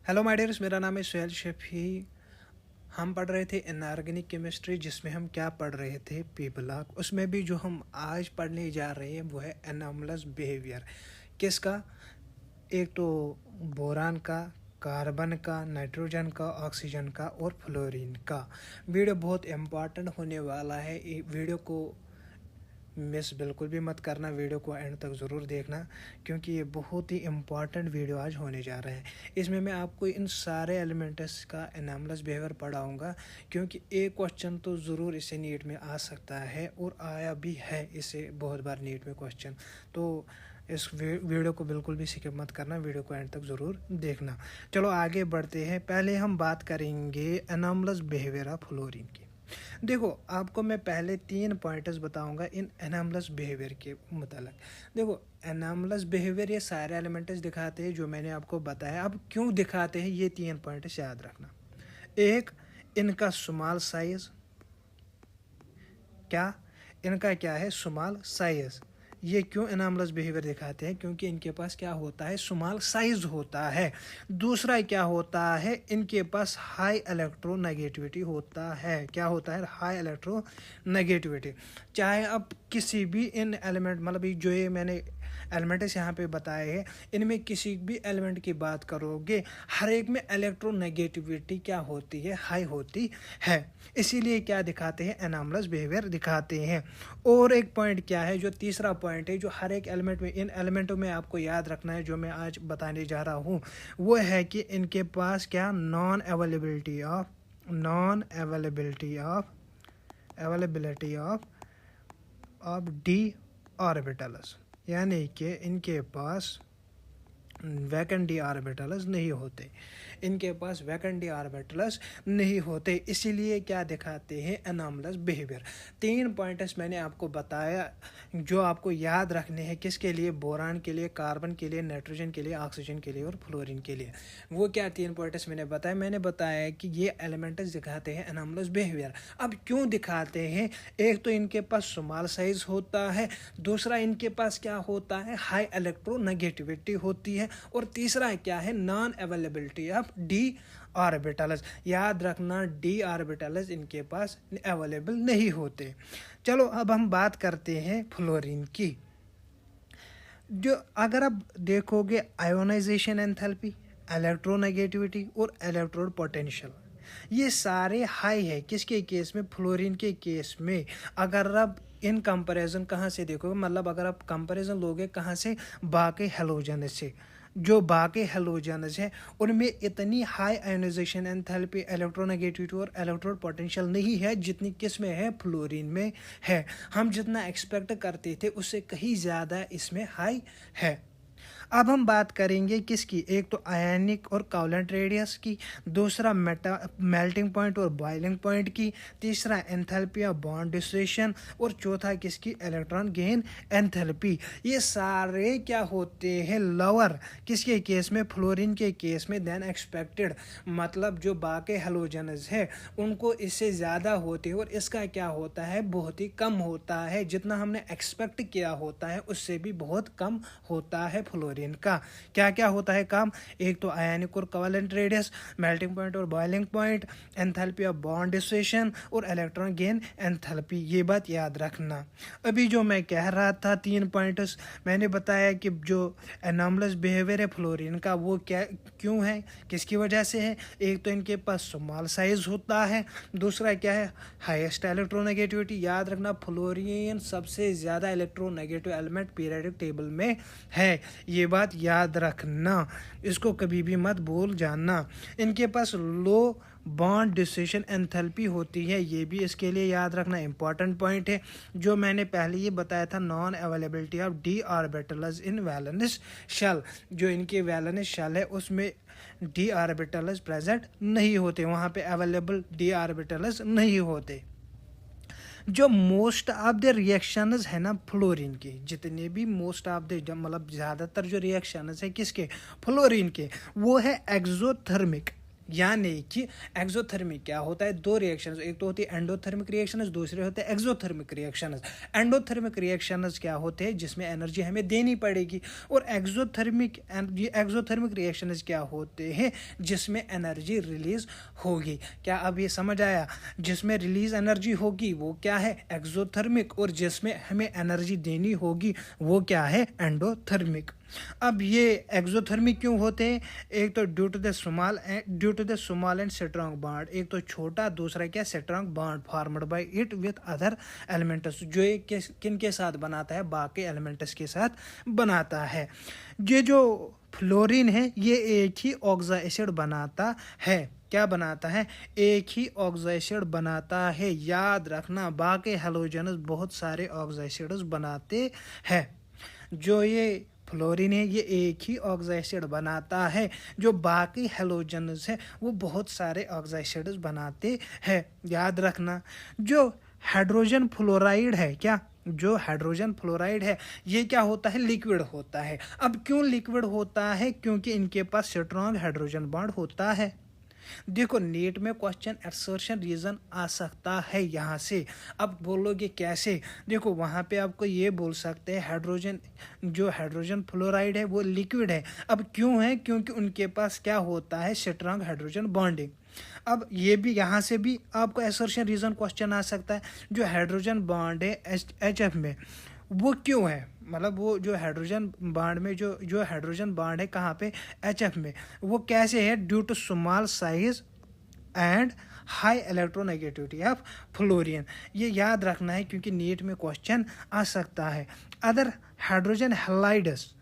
Hello my dears, मेरा नाम है सुहेल शेफी। हम पढ़ रहे थे इनऑर्गेनिक केमिस्ट्री, जिसमें हम क्या पढ़ रहे थे, पी ब्लॉक। उसमें भी जो हम आज पढ़ने जा रहे हैं वो है एनॉमलस बिहेवियर। किसका? एक तो बोरान का, कार्बन का, नाइट्रोजन का, ऑक्सीजन का और फ्लोरीन का। वीडियो बहुत इम्पॉर्टेंट होने वाला है। वीडियो को मिस बिल्कुल भी मत करना, वीडियो को एंड तक ज़रूर देखना, क्योंकि ये बहुत ही इम्पॉर्टेंट वीडियो आज होने जा रहा है। इसमें मैं आपको इन सारे एलिमेंट्स का एनामलस बिहेवियर पढ़ाऊंगा, क्योंकि एक क्वेश्चन तो ज़रूर इससे नीट में आ सकता है और आया भी है इससे बहुत बार नीट में क्वेश्चन। तो इस वीडियो को बिल्कुल भी स्किप मत करना, वीडियो को एंड तक ज़रूर देखना। चलो आगे बढ़ते हैं। पहले हम बात करेंगे एनामलस बिहेवियर ऑफ फ्लोरीन की। देखो, आपको मैं पहले 3 पॉइंट्स बताऊंगा इन एनामलस बिहेवियर के मुतालिक। देखो, एनामलस बिहेवियर ये सारे एलिमेंट्स दिखाते हैं जो मैंने आपको बताया। अब क्यों दिखाते हैं ये 3 पॉइंट्स याद रखना। एक, इनका स्मॉल साइज। इनका क्या है? Small size. ये क्यों एनामलस बिहेवियर दिखाते हैं? क्योंकि इनके पास क्या होता है? स्मॉल साइज होता है। दूसरा क्या होता है? इनके पास हाई इलेक्ट्रोनेगेटिविटी होता है। क्या होता है? High electronegativity. चाहे अब किसी भी इन एलिमेंट, मतलब जो ये मैंने एलिमेंट्स यहाँ पे बताए हैं, इनमें किसी भी एलिमेंट की बात करोगे, हर एक में इलेक्ट्रोनेगेटिविटी क्या होती है? हाई होती है। इसीलिए क्या दिखाते हैं? एनामलस बिहेवियर दिखाते हैं। और एक पॉइंट क्या है, जो तीसरा पॉइंट है, जो हर एक एलिमेंट में, इन एलिमेंटों में आपको याद रखना है, जो मैं आज बताने जा रहा हूँ, वो है कि इनके पास क्या? Non availability of D orbitals, यानी कि इनके पास वैकेंट डी ऑर्बिटल्स नहीं होते। इनके पास वैकेंट डी ऑर्बिटल्स नहीं होते। इसीलिए क्या दिखाते हैं? Anomalous behaviour. 3 पॉइंट्स मैंने आपको बताया जो आपको याद रखने हैं। किसके लिए? बोरान के लिए, कार्बन के लिए, नाइट्रोजन के लिए, ऑक्सीजन के लिए और फ्लोरीन के लिए। वो क्या 3 पॉइंट्स मैंने बताया? मैंने बताया कि ये एलिमेंट्स दिखाते हैं एनामलस बिहेवियर। अब क्यों दिखाते हैं? एक तो इनके पास स्मॉल साइज होता है, दूसरा इनके पास क्या होता है? हाई इलेक्ट्रोनेगेटिविटी होती है, और तीसरा क्या है? Non availability of D orbitals. याद रखना, डी ऑर्बिटल्स इनके पास अवेलेबल नहीं होते। चलो अब हम बात करते हैं फ्लोरीन की। जो अगर आप देखोगे, आयोनाइजेशन एंथैल्पी, इलेक्ट्रोनेगेटिविटी और इलेक्ट्रोड पोटेंशियल, ये सारे हाई है। किसके केस में? फ्लोरीन के केस में। अगर आप इन कंपैरिजन कहाँ से देखोगे, मतलब अगर आप कंपैरिजन लोगे कहाँ से? बाकी हेलोजन से। जो बाकी हेलोजन्स हैं उनमें इतनी हाई आयोनाइजेशन एंथैल्पी, इलेक्ट्रोनेगेटिविटी और इलेक्ट्रोड पोटेंशियल नहीं है जितनी किस में है? फ्लोरीन में है। हम जितना एक्सपेक्ट करते थे उससे कहीं ज़्यादा इसमें हाई है। अब हम बात करेंगे किसकी? एक तो आयनिक और कोवलेंट रेडियस की, दूसरा मेल्टिंग पॉइंट और बॉइलिंग पॉइंट की, तीसरा एंथैल्पी ऑफ बॉन्ड डिसोसिएशन और चौथा किसकी? Electron gain enthalpy. ये सारे क्या होते हैं? लोअर। किसके केस में? फ्लोरीन के केस में देन एक्सपेक्टेड। मतलब जो बाकी हेलोजन्स है उनको इससे ज़्यादा होते हैं, और इसका क्या होता है? बहुत ही कम होता है। जितना हमने एक्सपेक्ट किया होता है उससे भी बहुत कम होता है फ्लोरीन का। क्या क्या होता है काम? एक तो आयनिक और कोवलेंट रेडियस, मेल्टिंग पॉइंट और boiling point, enthalpy of bond dissociation और इलेक्ट्रॉन गेन एंथैल्पी। ये बात याद रखना। अभी जो मैं कह रहा था 3 पॉइंट्स मैंने बताया कि जो एनामलस बिहेवियर है फ्लोरीन का, वो क्या क्यों है, किसकी वजह से है? एक तो इनके पास स्मॉल साइज होता है, दूसरा क्या है? Highest electronegativity. याद रखना, फ्लोरीन सबसे ज़्यादा इलेक्ट्रोनेगेटिव एलिमेंट पीरियोडिक टेबल में है। ये बात याद रखना, इसको कभी भी मत भूल जाना। इनके पास लो बॉन्ड डिसोसिएशन एंथैल्पी होती है, ये भी इसके लिए याद रखना इंपॉर्टेंट पॉइंट है। जो मैंने पहले ये बताया था, non availability of D orbitals in valence shell. जो इनके वैलेंस शेल है उसमें डी ऑर्बिटल्स प्रेजेंट नहीं होते, वहाँ पे अवेलेबल डी ऑर्बिटल्स नहीं होते। जो मोस्ट ऑफ द रिएक्शंस है ना फ्लोरीन के, जितने भी मोस्ट ऑफ द, मतलब ज़्यादातर जो रिएक्शंस है किसके? फ्लोरीन के, वो है एक्सोथर्मिक। यानी कि एक्सोथर्मिक क्या होता है, दो रिएक्शंस, एक तो होती है एंडोथर्मिक रिएक्शंस, दूसरे होते हैं एक्सोथर्मिक रिएक्शंस। एंडोथर्मिक रिएक्शंस क्या होते हैं, जिसमें एनर्जी हमें देनी पड़ेगी, और एक्सोथर्मिक रिएक्शंस क्या होते हैं, जिसमें एनर्जी रिलीज होगी। क्या अब ये समझ आया? जिसमें रिलीज एनर्जी होगी वो क्या है, एक्सोथर्मिक, और जिसमें हमें एनर्जी देनी होगी वो क्या है, एंडोथर्मिक। अब ये एक्सोथर्मिक क्यों होते हैं? एक तो due to the small and strong bond, एक तो छोटा, दूसरा क्या, strong bond formed by it with other elements, जो ये किन के साथ बनाता है, बाकी एलिमेंट्स के साथ बनाता है। ये जो फ्लोरीन है ये एक ही ऑक्सो एसिड बनाता है। क्या बनाता है? एक ही ऑक्सो एसिड बनाता है। याद रखना, बाकी हेलोजनस बहुत सारे ऑक्सो एसिड्स बनाते हैं। जो ये फ्लोरीन है ये एक ही ऑक्सो एसिड बनाता है, जो बाकी हेलोजन्स है वो बहुत सारे ऑक्सो एसिड्स बनाते हैं। याद रखना, जो हाइड्रोजन फ्लोराइड है, क्या, जो हाइड्रोजन फ्लोराइड है ये क्या होता है, लिक्विड होता है। अब क्यों लिक्विड होता है? क्योंकि इनके पास स्ट्रॉन्ग हाइड्रोजन बॉन्ड होता है। देखो नीट में क्वेश्चन असर्शन रीजन आ सकता है यहाँ से। अब बोलोगे कैसे? देखो वहाँ पे आपको ये बोल सकते हैं हाइड्रोजन, जो हाइड्रोजन फ्लोराइड है वो लिक्विड है। अब क्यों है? क्योंकि उनके पास क्या होता है, स्ट्रॉन्ग हाइड्रोजन बॉन्डिंग। अब ये भी यहाँ से भी आपको असर्शन रीजन क्वेश्चन आ सकता है, जो हाइड्रोजन बॉन्ड है HF में वो क्यों है, मतलब वो जो हाइड्रोजन बॉन्ड में जो हाइड्रोजन बॉन्ड है कहाँ पे, HF में, वो कैसे है, due to small size and high electronegativity of fluorine. ये याद रखना है क्योंकि नीट में क्वेश्चन आ सकता है। Other hydrogen halides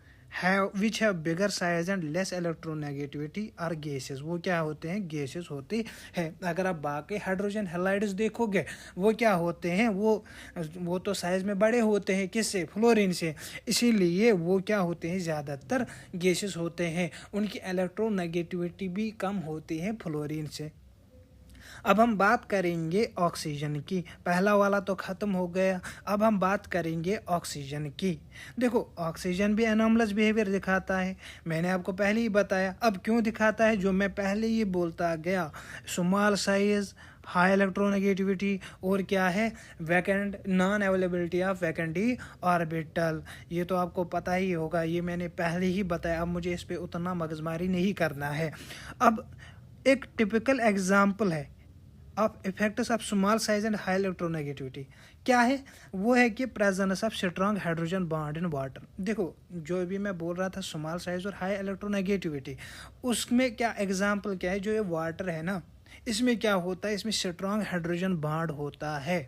which have bigger size and less electronegativity are gases, वो क्या होते हैं, गैसेस होते हैं। अगर आप बाकी हाइड्रोजन हैलाइड्स देखोगे वो क्या होते हैं, वो तो साइज में बड़े होते हैं, किससे, फ्लोरीन से, इसीलिए वो क्या होते हैं, ज़्यादातर गैसेस होते हैं। उनकी इलेक्ट्रोनेगेटिविटी भी कम होती है फ्लोरीन से। अब हम बात करेंगे ऑक्सीजन की। पहला वाला तो ख़त्म हो गया, अब हम बात करेंगे ऑक्सीजन की। देखो ऑक्सीजन भी एनॉमलस बिहेवियर दिखाता है, मैंने आपको पहले ही बताया। अब क्यों दिखाता है, जो मैं पहले ही बोलता गया, स्मॉल साइज, हाई इलेक्ट्रोनेगेटिविटी, और क्या है, vacant, non availability of vacant d orbital. ये तो आपको पता ही होगा, ये मैंने पहले ही बताया। अब मुझे इस पर उतना मगजमारी नहीं करना है। अब एक टिपिकल एग्जाम्पल है of effects of small size and high electronegativity क्या है, वो है कि presence of strong hydrogen bond in water. देखो जो भी मैं बोल रहा था स्मॉल साइज और हाई इलेक्ट्रोनेगेटिविटी, उसमें क्या एग्जांपल क्या है, जो ये वाटर है ना, इसमें क्या होता है, इसमें स्ट्रॉन्ग हाइड्रोजन बॉन्ड होता है,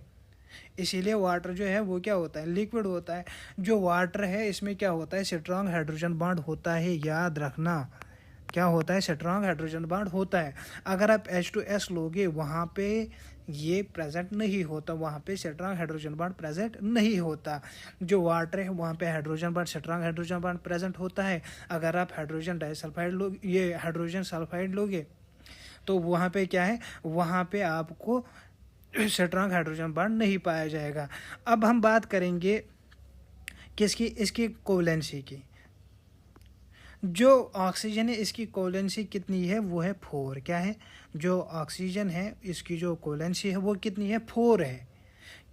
इसीलिए वाटर जो है वो क्या होता है, लिक्विड होता है। जो वाटर है इसमें क्या होता है, स्ट्रॉन्ग हाइड्रोजन बॉन्ड होता है। याद रखना क्या होता है, स्ट्रॉन्ग हाइड्रोजन बॉन्ड होता है। अगर आप H2S लोगे वहाँ पे ये प्रेजेंट नहीं होता, वहाँ पे स्ट्रॉन्ग हाइड्रोजन बॉन्ड प्रेजेंट नहीं होता। जो वाटर है वहाँ पे hydrogen bond, strong hydrogen bond present होता है। अगर आप हाइड्रोजन डाइसल्फाइड लोग, ये हाइड्रोजन सल्फाइड लोगे तो वहाँ पे क्या है, वहाँ पे आपको स्ट्रॉन्ग हाइड्रोजन बॉन्ड नहीं पाया जाएगा। अब हम बात करेंगे किसकी, इसकी कोवलेंसी की। जो ऑक्सीजन है इसकी कोवलेंसी कितनी है, वो है 4। क्या है, जो ऑक्सीजन है इसकी जो कोवलेंसी है वो कितनी है, 4 है।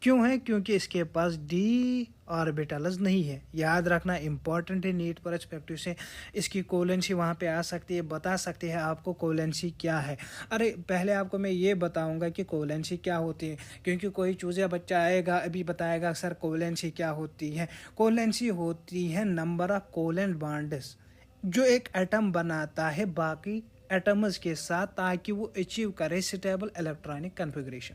क्यों है, क्योंकि इसके पास डी ऑर्बिटल्स नहीं है। याद रखना इंपॉर्टेंट है, नीट परस्पेक्टिव से इसकी कोवलेंसी वहाँ पे आ सकती है, बता सकते हैं आपको कोवलेंसी क्या है। अरे पहले आपको मैं ये बताऊंगा कि कोवलेंसी क्या होती है, क्योंकि कोई चूज़ा बच्चा आएगा अभी बताएगा सर कोवलेंसी क्या होती है। कोवलेंसी होती है नंबर ऑफ कोवलेंट बॉन्ड्स जो एक एटम बनाता है बाकी एटम्स के साथ, ताकि वो अचीव करे स्टेबल इलेक्ट्रॉनिक कन्फिग्रेशन।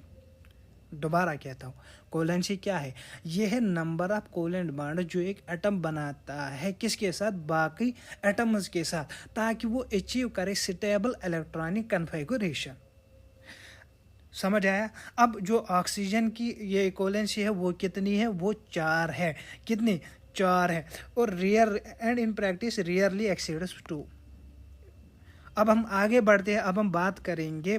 दोबारा कहता हूँ, कोवलेंसी क्या है, ये है नंबर ऑफ कोवलेंट बॉन्ड जो एक एटम बनाता है किसके साथ, बाकी एटम्स के साथ, ताकि वो अचीव करे स्टेबल इलेक्ट्रॉनिक कन्फिग्रेशन। समझ आया? अब जो ऑक्सीजन की ये कोवलेंसी है वो कितनी है, वो 4 है। कितनी, 4 है। और rare and in practice rarely exceeds 2। अब हम आगे बढ़ते हैं, अब हम बात करेंगे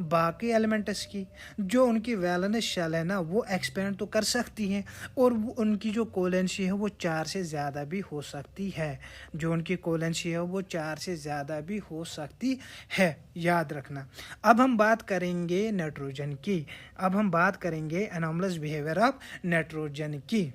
बाकी एलिमेंट्स की जो उनकी वैलेंस शेल है ना वो एक्सपेंड तो कर सकती हैं, और उनकी जो कोलेंसी है वो 4 से ज़्यादा भी हो सकती है। जो उनकी कोलेंसी है वो 4 से ज़्यादा भी हो सकती है, याद रखना। अब हम बात करेंगे नाइट्रोजन की। अब हम बात करेंगे एनॉमलस बिहेवियर ऑफ नाइट्रोजन की।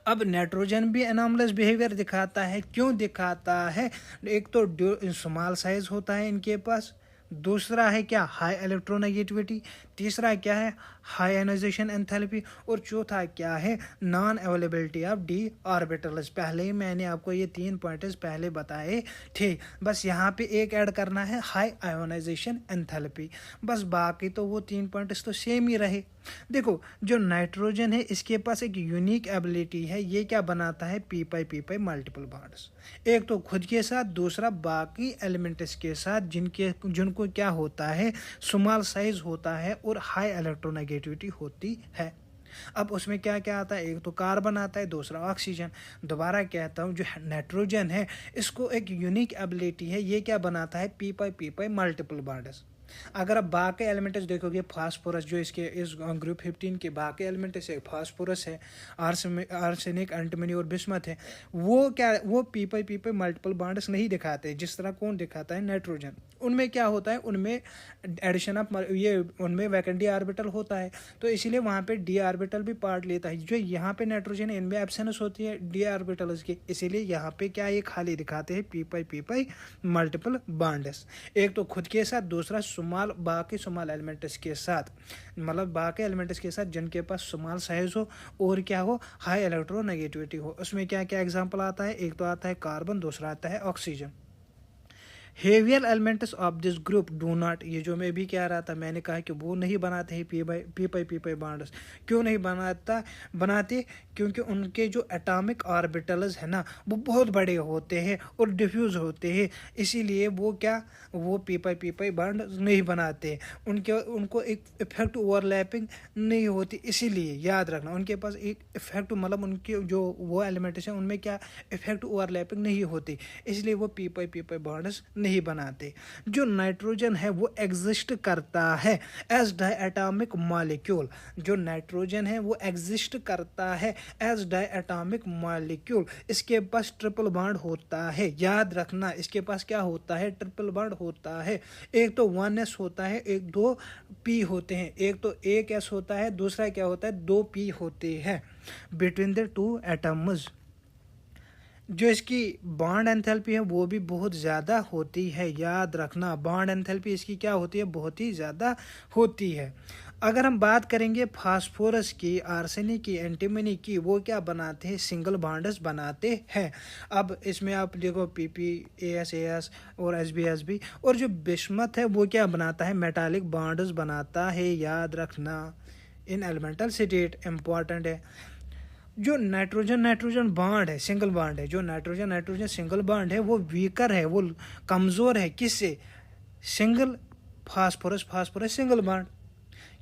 अब नाइट्रोजन भी एनॉमलस बिहेवियर दिखाता है। क्यों दिखाता है? एक तो स्मॉल साइज होता है इनके पास, दूसरा है क्या, हाई इलेक्ट्रोनेगेटिविटी, तीसरा क्या है, हाई आयनाइजेशन एंथैल्पी, और चौथा क्या है, non availability of D orbitals. पहले ही मैंने आपको ये 3 पॉइंट्स पहले बताए थे, बस यहाँ पे एक ऐड करना है, हाई आयोनाइजेशन एंथैल्पी। बस बाकी तो वो 3 पॉइंट्स तो सेम ही रहे। देखो जो नाइट्रोजन है इसके पास एक यूनिक एबिलिटी है, ये क्या बनाता है, पी पाई मल्टीपल बॉन्ड्स, एक तो खुद के साथ, दूसरा बाकी एलिमेंट्स के साथ जिनको क्या होता है, स्मॉल साइज होता है और हाई इलेक्ट्रोनेगेटिविटी होती है। अब उसमें क्या क्या आता है, एक तो कार्बन आता है, दूसरा ऑक्सीजन। दोबारा कहता हूँ, जो नाइट्रोजन है इसको एक यूनिक एबिलिटी है, ये क्या बनाता है, पी पाई मल्टीपल बॉन्ड्स। अगर आप बाकी एलिमेंट्स देखोगे, फास्फोरस जो इसके इस ग्रुप 15 के बाकी एलिमेंट्स है, फास्फोरस है, आर्सेनिक, एंटीमनी और बिस्मथ है, वो क्या, वो पी पाई मल्टीपल बॉन्ड्स नहीं दिखाते, जिस तरह कौन दिखाता है, नाइट्रोजन। उनमें क्या होता है, उनमें एडिशन ऑफ ये उनमें वैकेंट डी ऑर्बिटल होता है, तो इसीलिए वहाँ पे डी ऑर्बिटल भी पार्ट लेता है। जो यहाँ पे नाइट्रोजन है इनमें एब्सेंस होती है डी ऑर्बिटल्स की, इसीलिए यहाँ पे क्या ये खाली दिखाते हैं पी पाई मल्टीपल बॉन्ड्स। एक तो खुद के साथ, दूसरा बाकी स्मॉल एलिमेंट्स के साथ, मतलब बाकी एलिमेंट्स के साथ जिनके पास स्मॉल साइज हो और क्या हो, हाई इलेक्ट्रोनेगेटिविटी हो। उसमें क्या क्या एग्जांपल आता है, एक तो आता है कार्बन, दूसरा आता है oxygen. Heavier elements of this group do not, ये जो मैं भी कह रहा था, मैंने कहा कि वो नहीं बनाते हैं पी पाई बॉन्ड्स। क्यों नहीं बनाते, क्योंकि उनके जो एटॉमिक ऑर्बिटल्स है ना वो बहुत बड़े होते हैं और डिफ्यूज होते हैं, इसीलिए वो क्या, वो पी पाई बॉन्ड नहीं बनाते। उनको एक इफेक्ट ओवरलैपिंग नहीं होती, इसीलिए याद रखना उनके पास एक इफेक्ट, मतलब उनके जो वो एलिमेंट्स हैं उनमें क्या इफेक्ट ओवरलैपिंग नहीं होती, इसलिए वो पी पाई बॉन्ड्स नहीं बनाते। जो नाइट्रोजन है वो एग्जिस्ट करता है एज डायटोमिक मॉलिक्यूल। जो नाइट्रोजन है वो एग्जिस्ट करता है एज डायटोमिक मॉलिक्यूल। इसके पास ट्रिपल बॉन्ड होता है, याद रखना इसके पास क्या होता है, ट्रिपल बॉन्ड होता है। एक तो 1s होता है, एक 2 p होते हैं, एक तो 1s होता है, दूसरा क्या होता है, 2 p होते हैं बिटवीन द 2 एटम्स। जो इसकी बॉन्ड एंथैल्पी है वो भी बहुत ज़्यादा होती है, याद रखना बॉन्ड एंथैल्पी इसकी क्या होती है, बहुत ही ज़्यादा होती है। अगर हम बात करेंगे फास्फोरस की, आर्सेनिक की, एंटीमनी की, वो क्या बनाते हैं, सिंगल बॉन्ड्स बनाते हैं। अब इसमें आप देखो PP, AS और SB और जो बिस्मथ है वो क्या बनाता है, मेटालिक बॉन्ड्स बनाता है, याद रखना इन एलिमेंटल स्टेट, इंपॉर्टेंट है। जो नाइट्रोजन बॉन्ड है, सिंगल बॉन्ड है, जो नाइट्रोजन सिंगल बॉन्ड है वो वीकर है, वो कमज़ोर है, किससे, सिंगल फास्फोरस सिंगल बॉन्ड।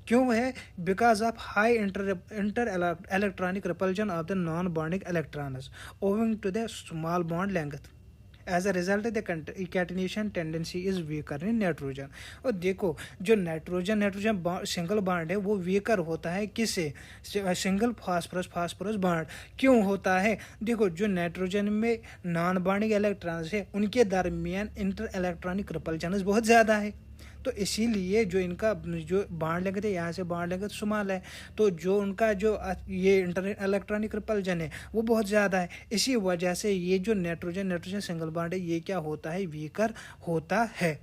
क्यों है, because of high inter electronic repulsion of the non bonding electrons owing to the small bond length. As a result the catenation tendency is weaker in nitrogen. और देखो जो nitrogen single bond है वो weaker होता है, किससे, single phosphorus bond. क्यों होता है, देखो जो नाइट्रोजन में नॉन बॉन्डिंग इलेक्ट्रॉन्स है उनके दरमियान इंटर इलेक्ट्रॉनिक रिपल्जन बहुत ज़्यादा है, तो इसीलिए जो इनका जो बॉन्ड लेंथ है, यहाँ से बॉन्ड लेंथ स्मॉल है, तो जो उनका जो ये इंटर इलेक्ट्रॉनिक रिपल्जन है वो बहुत ज़्यादा है। इसी वजह से ये जो नाइट्रोजन सिंगल बॉन्ड है ये क्या होता है, वीकर होता है।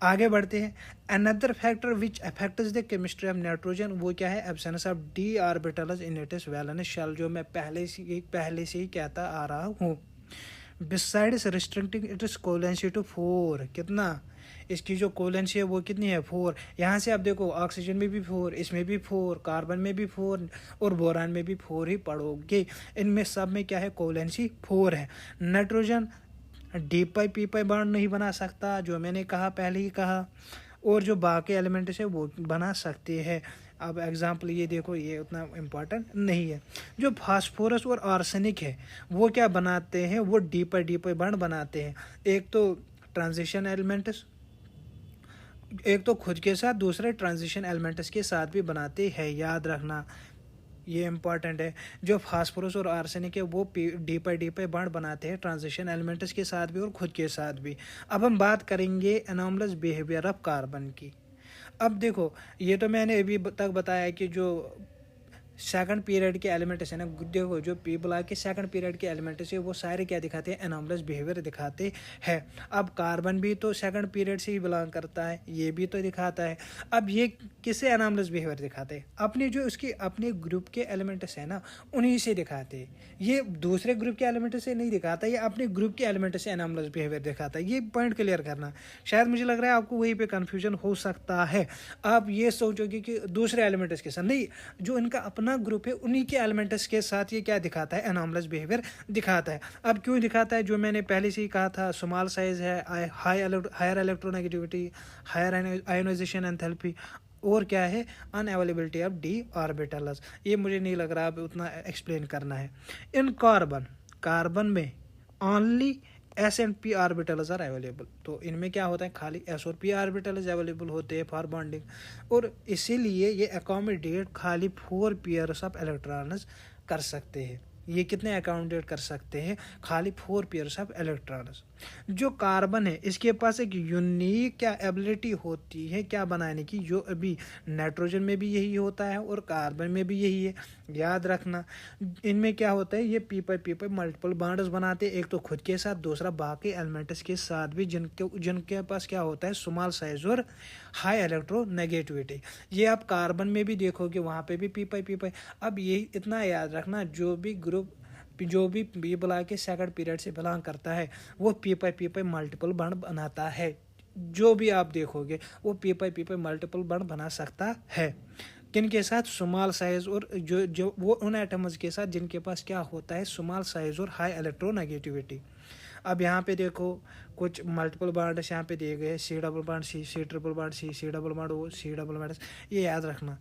आगे बढ़ते हैं। Another factor which affects the chemistry of nitrogen, वो क्या है, absence of D orbitals in its valence shell, जो मैं पहले से ही कहता आ रहा हूँ। Besides restricting its covalency to 4, कितना, इसकी जो कोवेलेंसी है वो कितनी है, 4। यहाँ से आप देखो ऑक्सीजन में भी 4, इसमें भी 4, कार्बन में भी 4 और बोरान में भी 4 ही पढ़ोगे। इनमें सब में क्या है, कोवेलेंसी 4 है। Nitrogen D P pi bond नहीं बना सकता, जो मैंने कहा पहले ही कहा, और जो बाकी एलिमेंट्स है वो बना सकते हैं। अब एग्जाम्पल ये देखो, ये उतना इम्पोर्टेंट नहीं है। जो फास्फोरस और आर्सेनिक है वो क्या बनाते हैं, वो डी पाई बॉन्ड बनाते हैं। एक तो ट्रांजिशन एलिमेंट्स एक तो खुद के साथ, दूसरे ट्रांजिशन एलिमेंट्स के साथ भी बनाते हैं, याद रखना, ये इंपॉर्टेंट है। जो फास्फोरस और आर्सेनिक है वो डी पाई बॉन्ड बनाते हैं ट्रांजिशन एलिमेंट्स के साथ भी और खुद के साथ भी। अब हम बात करेंगे एनॉमलस बिहेवियर ऑफ कार्बन की। अब देखो, ये तो मैंने अभी तक बताया कि जो सेकंड पीरियड के एलिमेंट्स है ना, देखो जो पी ब्लॉक के सेकंड पीरियड के एलिमेंट्स है वो सारे क्या दिखाते हैं, एनॉमलस बिहेवियर दिखाते हैं। अब कार्बन भी तो सेकंड पीरियड से ही बिलोंग करता है, ये भी तो दिखाता है। अब ये किससे एनॉमलस बिहेवियर दिखाते हैं, अपने जो उसके अपने ग्रुप के एलिमेंट्स है ना उन्हीं से दिखाते हैं। ये दूसरे ग्रुप के एलिमेंट से नहीं दिखाता, ये अपने ग्रुप के एलिमेंट से एनॉमलस बिहेवियर दिखाता है। ये पॉइंट क्लियर करना, शायद मुझे लग रहा है आपको वहीं पे कंफ्यूजन हो सकता है। आप ये सोचोगे कि दूसरे एलिमेंट्स के साथ नहीं, जो इनका अपना ग्रुप है उन्हीं के एलिमेंट्स के साथ ये क्या दिखाता है, एनॉमलस बिहेवियर दिखाता है। अब क्यों दिखाता है, जो मैंने पहले से ही कहा था, स्मॉल साइज है, higher electronegativity, higher ionization enthalpy, और क्या है, अनअवेलेबिलिटी ऑफ डी ऑर्बिटल्स। ये मुझे नहीं लग रहा अब उतना एक्सप्लेन करना है। इन कार्बन में only S and P orbitals are available, तो इनमें क्या होता है, खाली एस और पी ऑर्बिटल्स अवेलेबल होते हैं फॉर बॉन्डिंग, और इसीलिए ये अकोमोडेट खाली 4 पेयर्स ऑफ इलेक्ट्रॉन्स कर सकते हैं। ये कितने अकोमोडेट कर सकते हैं, खाली 4 पेयर्स ऑफ इलेक्ट्रॉन्स। जो कार्बन है इसके पास एक यूनिक क्या एबिलिटी होती है क्या बनाने की, जो अभी नाइट्रोजन में भी यही होता है और कार्बन में भी यही है, याद रखना। इनमें क्या होता है, ये पी पाई मल्टीपल बॉन्ड्स बनाते हैं, एक तो खुद के साथ, दूसरा बाकी एलिमेंट्स के साथ भी, जिनके पास क्या होता है, स्मॉल साइज और हाई इलेक्ट्रोनेगेटिविटी। ये आप कार्बन में भी देखोगे, वहाँ पे भी पी पाई। अब ये इतना याद रखना, जो भी बी ब्लॉक के सेकंड पीरियड से बिलोंग करता है वो पी पाई मल्टीपल बॉन्ड बनाता है। जो भी आप देखोगे वो पी पाई मल्टीपल बॉन्ड बना सकता है, किन के साथ, स्मॉल साइज और जो वो उन एटम्स के साथ जिनके पास क्या होता है, स्मॉल साइज और हाई इलेक्ट्रोनेगेटिविटी। अब यहाँ पे देखो कुछ मल्टीपल बॉन्ड यहाँ पे दिए गए, C double bond C triple bond C double bond O, C double bond, ये याद रखना।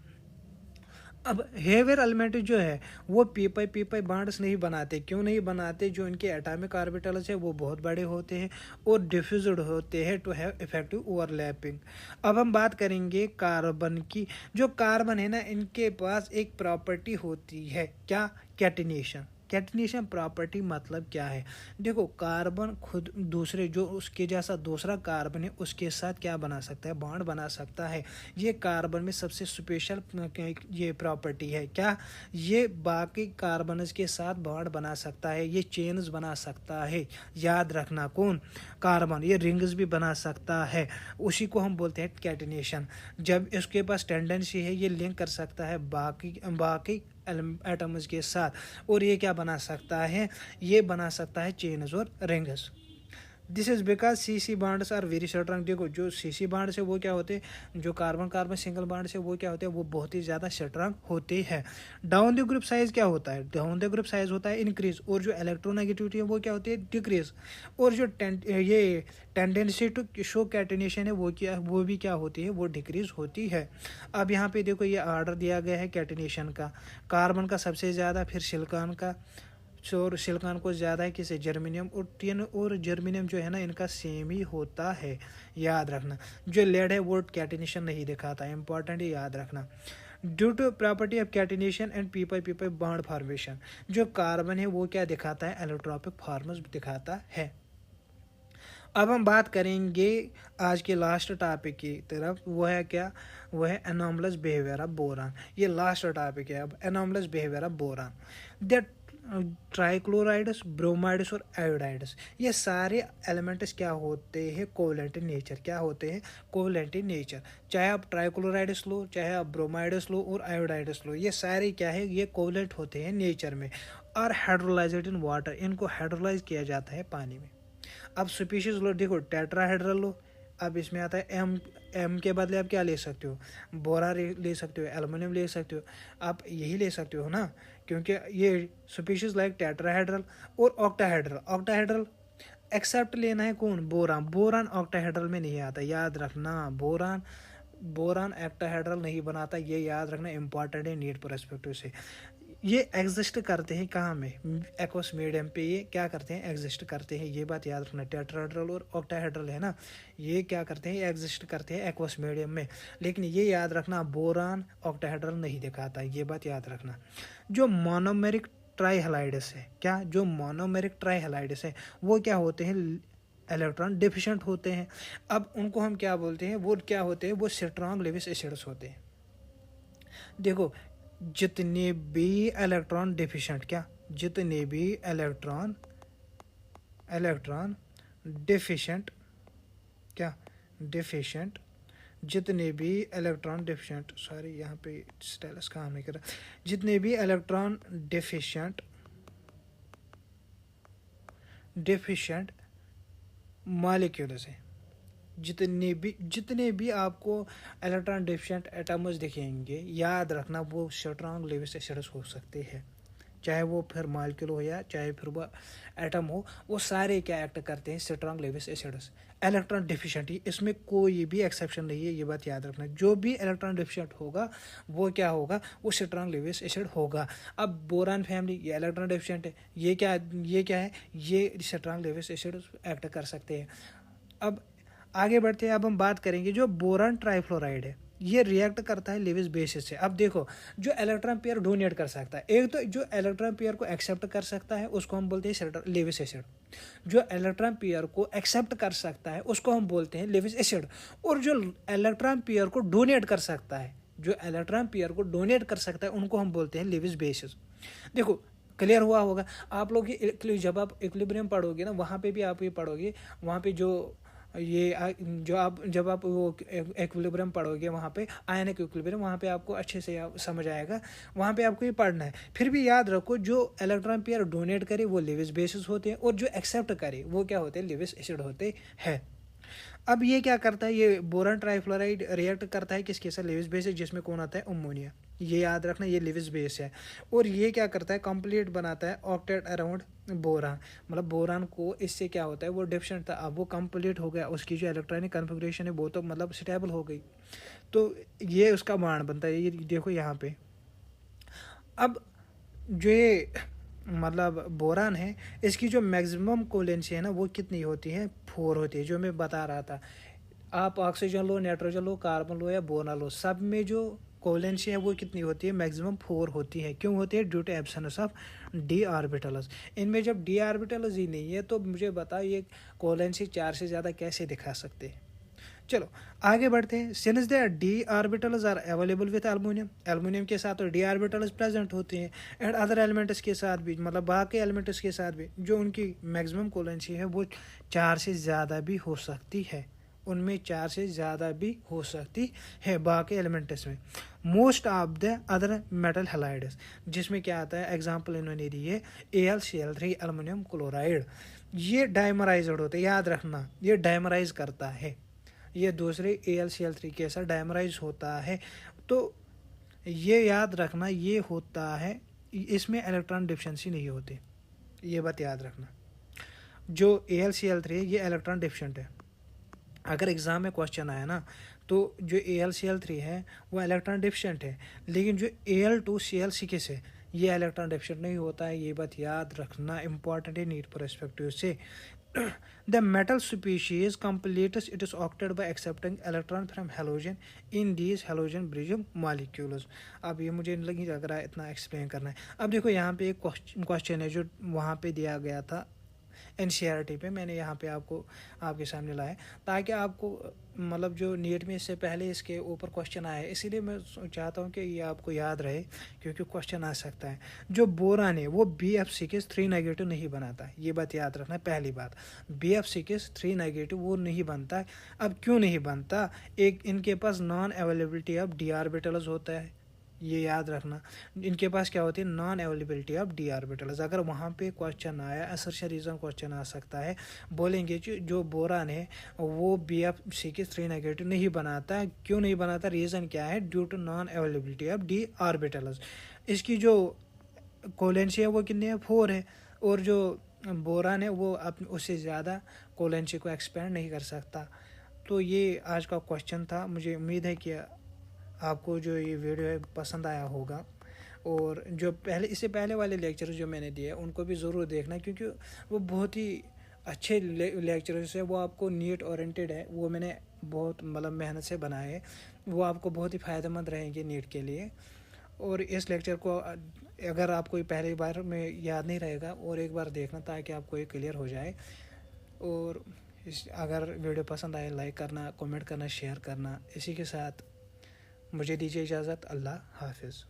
अब हेवियर एलिमेंट जो है वो पी पाई बॉन्ड्स नहीं बनाते, क्यों नहीं बनाते, जो इनके एटॉमिक ऑर्बिटल्स है वो बहुत बड़े होते हैं और डिफ्यूज्ड होते हैं टू हैव इफेक्टिव ओवरलैपिंग। अब हम बात करेंगे कार्बन की। जो कार्बन है ना, इनके पास एक प्रॉपर्टी होती है, क्या, कैटिनेशन। कैटिनेशन प्रॉपर्टी मतलब क्या है, देखो कार्बन खुद दूसरे जो उसके जैसा दूसरा कार्बन है उसके साथ क्या बना सकता है, बॉन्ड बना सकता है। ये कार्बन में सबसे स्पेशल ये प्रॉपर्टी है, क्या, ये बाकी कार्बन्स के साथ बॉन्ड बना सकता है, ये चेन्स बना सकता है, याद रखना। कौन, कार्बन, ये रिंग्स भी बना सकता है, उसी को हम बोलते हैं कैटिनेशन। जब इसके पास टेंडेंसी है ये लिंक कर सकता है बाकी एटम्स के साथ, और ये क्या बना सकता है, ये बना सकता है चेन्स और rings. This is because C bonds are very strong. देखो जो सी बॉन्ड्स है वो क्या होते हैं, जो कार्बन सिंगल बॉन्ड्स है वो क्या होते हैं, वो बहुत ही ज़्यादा स्ट्रांग होते हैं। डाउन द ग्रुप साइज क्या होता है, डाउन द ग्रुप साइज होता है इंक्रीज, और जो इलेक्ट्रोनेगेटिविटी है वो क्या होती है, डिक्रीज, और जो ये टेंडेंसी टू शो कैटिनेशन है वो भी क्या होती है, वो डिक्रीज होती है। अब यहाँ पे देखो ये ऑर्डर दिया गया है कैटिनेशन का, कार्बन का सबसे ज़्यादा, फिर सिलिकॉन का, और सिलिकॉन को ज़्यादा है किसे, जर्मेनियम, और टिन और जर्मेनियम जो है ना इनका सेम ही होता है, याद रखना। जो लेड है वो कैटिनेशन नहीं दिखाता, इंपॉर्टेंट है, याद रखना। Due to property of catenation and P pi bond formation, जो कार्बन है वो क्या दिखाता है, एलोट्रोपिक फॉर्म्स दिखाता है। अब हम बात करेंगे आज के लास्ट टॉपिक की तरफ, वो है क्या, वो है एनॉमलस बिहेवियर ऑफ बोरान। ये लास्ट टॉपिक है अब, anomalous behaviour of boron. That trichlorides, bromides और आयोडाइड्स, ये सारे एलिमेंट्स क्या होते हैं, कोवलेंट इन नेचर, क्या होते हैं, कोवलेंट इन नेचर। चाहे आप ट्राइक्लोराइड्स लो, चाहे आप ब्रोमाइड्स लो और आयोडाइड्स लो, ये सारे क्या है, ये कोवलेंट होते हैं नेचर में, और हाइड्रोलाइज्ड इन वाटर, इनको हाइड्रोलाइज किया जाता है पानी में। अब स्पीशीज लो, देखो टेट्राहेड्रल लो, अब इसमें आता है एम के बदले आप क्या ले सकते हो, बोरा ले सकते हो, एल्युमिनियम ले सकते हो, आप यही ले सकते हो ना, क्योंकि ये स्पीशीज लाइक टेट्राहेड्रल और ऑक्टाहेड्रल एक्सेप्ट लेना है कौन, बोरान ऑक्टाहेड्रल में नहीं आता, याद रखना। बोरान ऑक्टाहेड्रल नहीं बनाता, ये याद रखना, इंपॉर्टेंट है नीट परस्पेक्टिव से। ये एग्जिस्ट करते हैं कहाँ में, एक्वस मीडियम पे ये क्या करते हैं, एग्जिस्ट करते हैं। ये बात याद रखना, टेट्राहेड्रल और ऑक्टाहेड्रल है ना, ये क्या करते हैं, एग्जिस्ट करते हैं एक्वस मीडियम में। लेकिन ये याद रखना, बोरान ऑक्टाहेड्रल नहीं दिखाता, ये बात याद रखना। जो मोनोमेरिक ट्राईहैलाइड्स है, क्या जो मोनोमेरिक ट्राईहैलाइड्स है वो क्या होते हैं, इलेक्ट्रॉन डिफिशिएंट होते हैं। अब उनको हम क्या बोलते हैं, वो क्या होते हैं, वो स्ट्रॉन्ग लेविस एसिड्स होते हैं। देखो जितने भी इलेक्ट्रॉन डिफिशिएंट, क्या जितने भी इलेक्ट्रॉन डिफिशिएंट, क्या डिफिशिएंट, जितने भी इलेक्ट्रॉन डिफिशिएंट, सॉरी यहाँ पे स्टाइलस काम नहीं कर रहा, जितने भी इलेक्ट्रॉन डिफिशिएंट मॉलिक्यूल्स हैं, जितने भी आपको इलेक्ट्रॉन डिफिशिएंट एटम्स दिखेंगे, याद रखना वो स्ट्रॉन्ग लेविस एसिड्स हो सकते हैं। चाहे वो फिर मॉलिक्यूल हो या चाहे फिर वो एटम हो, वो सारे क्या एक्ट करते हैं, strong Lewis acids. Electron deficient, इसमें कोई भी एक्सेप्शन नहीं है, ये बात याद रखना। जो भी इलेक्ट्रॉन डिफिशिएंट होगा वो क्या होगा, वो स्ट्रॉन्ग लेविस एसिड होगा। अब बोरान फैमिली ये इलेक्ट्रॉन डिफिशिएंट है, ये क्या है, ये स्ट्रॉन्ग लेविस एसिड एक्ट कर सकते हैं। अब आगे बढ़ते हैं, अब हम बात करेंगे जो बोरान ट्राइफ्लोराइड है, ये रिएक्ट करता है लेविस बेसिस से। अब देखो जो इलेक्ट्रॉन पेयर डोनेट कर सकता है, एक तो जो इलेक्ट्रॉन पेयर को एक्सेप्ट कर सकता है उसको हम बोलते हैं लेविस एसिड, जो इलेक्ट्रॉन पेयर को एक्सेप्ट कर सकता है उसको हम बोलते हैं लेविस एसिड, और जो इलेक्ट्रॉन पेयर को डोनेट कर सकता है, जो इलेक्ट्रॉन पेयर को डोनेट कर सकता है उनको हम बोलते हैं लेविस बेसिस। देखो क्लियर हुआ होगा आप लोग, जब आप इक्विलिब्रियम पढ़ोगे ना, वहाँ पे भी आप ये पढ़ोगे, वहाँ पे जो ये जो आप जब आप वो इक्विलिब्रियम पढ़ोगे, वहाँ पे आयनिक इक्विलिब्रियम, वहाँ पे आपको अच्छे से समझ आएगा, वहाँ पे आपको ये पढ़ना है। फिर भी याद रखो जो इलेक्ट्रॉन पेयर डोनेट करे वो लेविस बेसिस होते हैं, और जो एक्सेप्ट करे वो क्या होते हैं, लेविस एसिड होते हैं। अब ये क्या करता है, ये बोरान ट्राइफ्लोराइड रिएक्ट करता है किसके साथ, लेविस बेस, जिसमें कौन आता है, अमोनिया। ये याद रखना, ये लेविस बेस है। और ये क्या करता है, कंप्लीट बनाता है ऑक्टेट अराउंड बोरान, मतलब बोरान को इससे क्या होता है, वो डिफिशिएंट था, अब वो कंप्लीट हो गया, उसकी जो इलेक्ट्रॉनिक कन्फिग्रेशन है वो तो मतलब स्टेबल हो गई, तो ये उसका बांड बनता है। ये देखो यहाँ पे, अब जो ये मतलब बोरान है, इसकी जो मैक्सिमम कोलेंसी है ना वो कितनी होती है, 4 होती है, जो मैं बता रहा था। आप ऑक्सीजन लो, नाइट्रोजन लो, कार्बन लो या बोरान लो, सब में जो कोलेंसी है वो कितनी होती है, मैक्सिमम 4 होती है। क्यों होती है, due to absence of D orbitals. इनमें जब डी ऑर्बिटल्स ही नहीं है तो मुझे बताओ ये कोलेंसी 4 से ज़्यादा कैसे दिखा सकते हैं। चलो आगे बढ़ते हैं। Since the D orbitals are available with aluminium, aluminium के साथ तो डी ऑर्बिटल्स प्रेजेंट होते हैं, एंड अदर एलिमेंट्स के साथ भी, मतलब बाकी एलिमेंट्स के साथ भी, जो उनकी मैक्सिमम कोलेंसी है वो 4 से ज़्यादा भी हो सकती है, उनमें 4 से ज़्यादा भी हो सकती है बाकी एलिमेंट्स में। Most of the other metal halides, जिसमें क्या आता है, एग्जांपल इन्होंने दी है AlCl3 एल्युमिनियम क्लोराइड, ये डाइमराइज्ड होते हैं, याद रखना ये डाइमराइज करता है, ये दूसरे AlCl3 के साथ डाइमराइज होता है, तो ये याद रखना ये होता है, इसमें इलेक्ट्रॉन डिफिशिएंसी नहीं होती, ये बात याद रखना। जो AlCl3 है ये इलेक्ट्रॉन डिफिशिएंट है, अगर एग्ज़ाम में क्वेश्चन आया ना तो जो AlCl3 है वो इलेक्ट्रॉन डिफिशिएंट है, लेकिन जो Al2Cl6 है ये इलेक्ट्रॉन डिफिशिएंट नहीं होता है, ये बात याद रखना, इंपॉर्टेंट है नीट परस्पेक्टिव से। The metal species completes its octet by accepting electron from halogen in these halogen bridge molecules। अब ये मुझे नहीं लग रहा है इतना एक्सप्लेन करना है। अब देखो यहाँ पे एक क्वेश्चन है जो वहाँ पे दिया गया था NCERT पे, मैंने यहाँ पे आपके सामने लाया ताकि आपको मतलब जो नीट में इससे पहले इसके ऊपर क्वेश्चन आया है, इसीलिए मैं चाहता हूँ कि ये आपको याद रहे क्योंकि क्वेश्चन आ सकता है। जो बोरान है वो BF6 नेगेटिव नहीं बनाता, ये बात याद रखना है। पहली बात, BF6 नेगेटिव वो नहीं बनता। अब क्यों नहीं बनता, एक इनके पास non availability of D orbitals होता है, ये याद रखना, इनके पास क्या होती है, non availability of D orbitals. अगर वहाँ पे क्वेश्चन आया, असर्शन रीजन क्वेश्चन आ सकता है, बोलेंगे जो बोरान है वो BF6 नेगेटिव नहीं बनाता, क्यों नहीं बनाता, रीज़न क्या है, due to non availability of D orbitals. इसकी जो कोलेंसी है वो कितनी है, 4 है, और जो बोरान है वो उससे ज़्यादा कोलेंसी को एक्सपेंड नहीं कर सकता। तो ये आज का क्वेश्चन था, मुझे उम्मीद है कि आपको जो ये वीडियो है पसंद आया होगा, और जो इससे पहले वाले लेक्चर जो मैंने दिए उनको भी ज़रूर देखना, क्योंकि वो बहुत ही अच्छे लेक्चर्स है। वो आपको नीट ओरिएंटेड है, वो मैंने बहुत मतलब मेहनत से बनाए है, वो आपको बहुत ही फ़ायदेमंद रहेंगे नीट के लिए। और इस लेक्चर को अगर आपको पहली बार में याद नहीं रहेगा और एक बार देखना, ताकि आपको ये क्लियर हो जाए। और अगर वीडियो पसंद आए लाइक करना, कमेंट करना, शेयर करना। इसी के साथ मुझे दीजिए इजाज़त। अल्लाह हाफिज़।